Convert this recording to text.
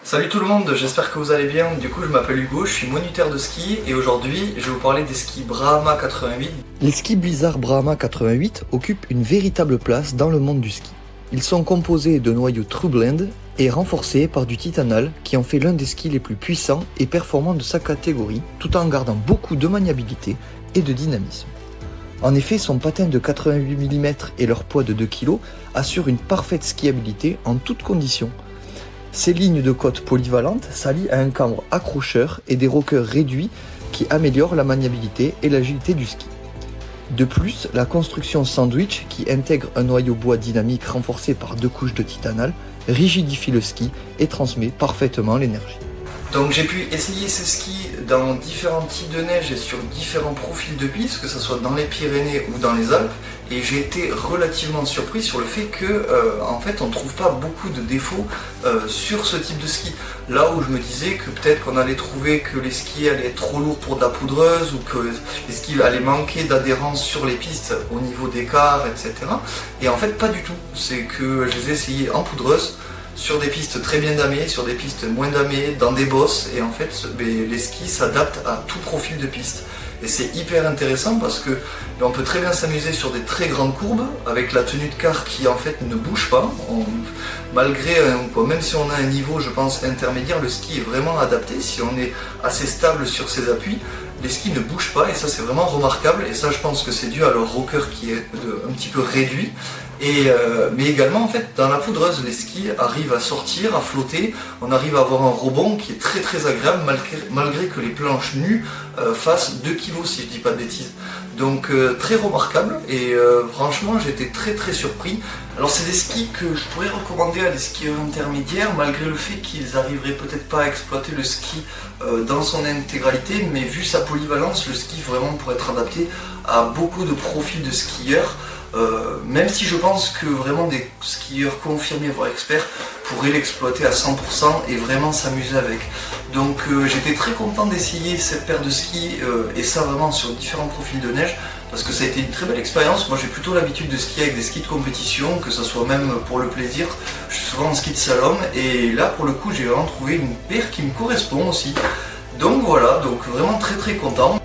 Salut tout le monde, j'espère que vous allez bien. Du coup, je m'appelle Hugo, je suis moniteur de ski et aujourd'hui, je vais vous parler des skis Brahma 88. Les skis Blizzard Brahma 88 occupent une véritable place dans le monde du ski. Ils sont composés de noyaux True Blend et renforcés par du titanal qui en fait l'un des skis les plus puissants et performants de sa catégorie, tout en gardant beaucoup de maniabilité et de dynamisme. En effet, son patin de 88 mm et leur poids de 2 kg assurent une parfaite skiabilité en toutes conditions. Ces lignes de côte polyvalentes s'allient à un cambre accrocheur et des rockers réduits qui améliorent la maniabilité et l'agilité du ski. De plus, la construction sandwich, qui intègre un noyau bois dynamique renforcé par 2 couches de titanal, rigidifie le ski et transmet parfaitement l'énergie. Donc j'ai pu essayer ces skis dans différents types de neige et sur différents profils de piste, que ce soit dans les Pyrénées ou dans les Alpes, et j'ai été relativement surpris sur le fait que en fait on ne trouve pas beaucoup de défauts sur ce type de ski. Là où je me disais que peut-être qu'on allait trouver que les skis allaient être trop lourds pour de la poudreuse ou que les skis allaient manquer d'adhérence sur les pistes au niveau des quarts, etc. Et en fait pas du tout, c'est que je les ai essayés en poudreuse, sur des pistes très bien damées, sur des pistes moins damées, dans des bosses, et en fait les skis s'adaptent à tout profil de piste. Et c'est hyper intéressant parce que on peut très bien s'amuser sur des très grandes courbes avec la tenue de quart qui en fait ne bouge pas. Même si on a un niveau, je pense, intermédiaire, le ski est vraiment adapté. Si on est assez stable sur ses appuis, les skis ne bougent pas et ça c'est vraiment remarquable. Et ça je pense que c'est dû à leur rocker qui est un petit peu réduit. Mais également en fait dans la poudreuse les skis arrivent à sortir, à flotter, on arrive à avoir un rebond qui est très très agréable malgré que les planches nues fassent 2 kg si je dis pas de bêtises. Donc très remarquable et franchement j'étais très très surpris. Alors c'est des skis que je pourrais recommander à des skieurs intermédiaires malgré le fait qu'ils arriveraient peut-être pas à exploiter le ski dans son intégralité, mais vu sa polyvalence, le ski vraiment pourrait être adapté à beaucoup de profils de skieurs. Même si je pense que vraiment des skieurs confirmés voire experts pourraient l'exploiter à 100% et vraiment s'amuser avec. Donc j'étais très content d'essayer cette paire de skis et ça vraiment sur différents profils de neige parce que ça a été une très belle expérience. Moi j'ai plutôt l'habitude de skier avec des skis de compétition, que ce soit même pour le plaisir. Je suis souvent en ski de slalom et là pour le coup j'ai vraiment trouvé une paire qui me correspond aussi. Donc voilà, donc vraiment très très content.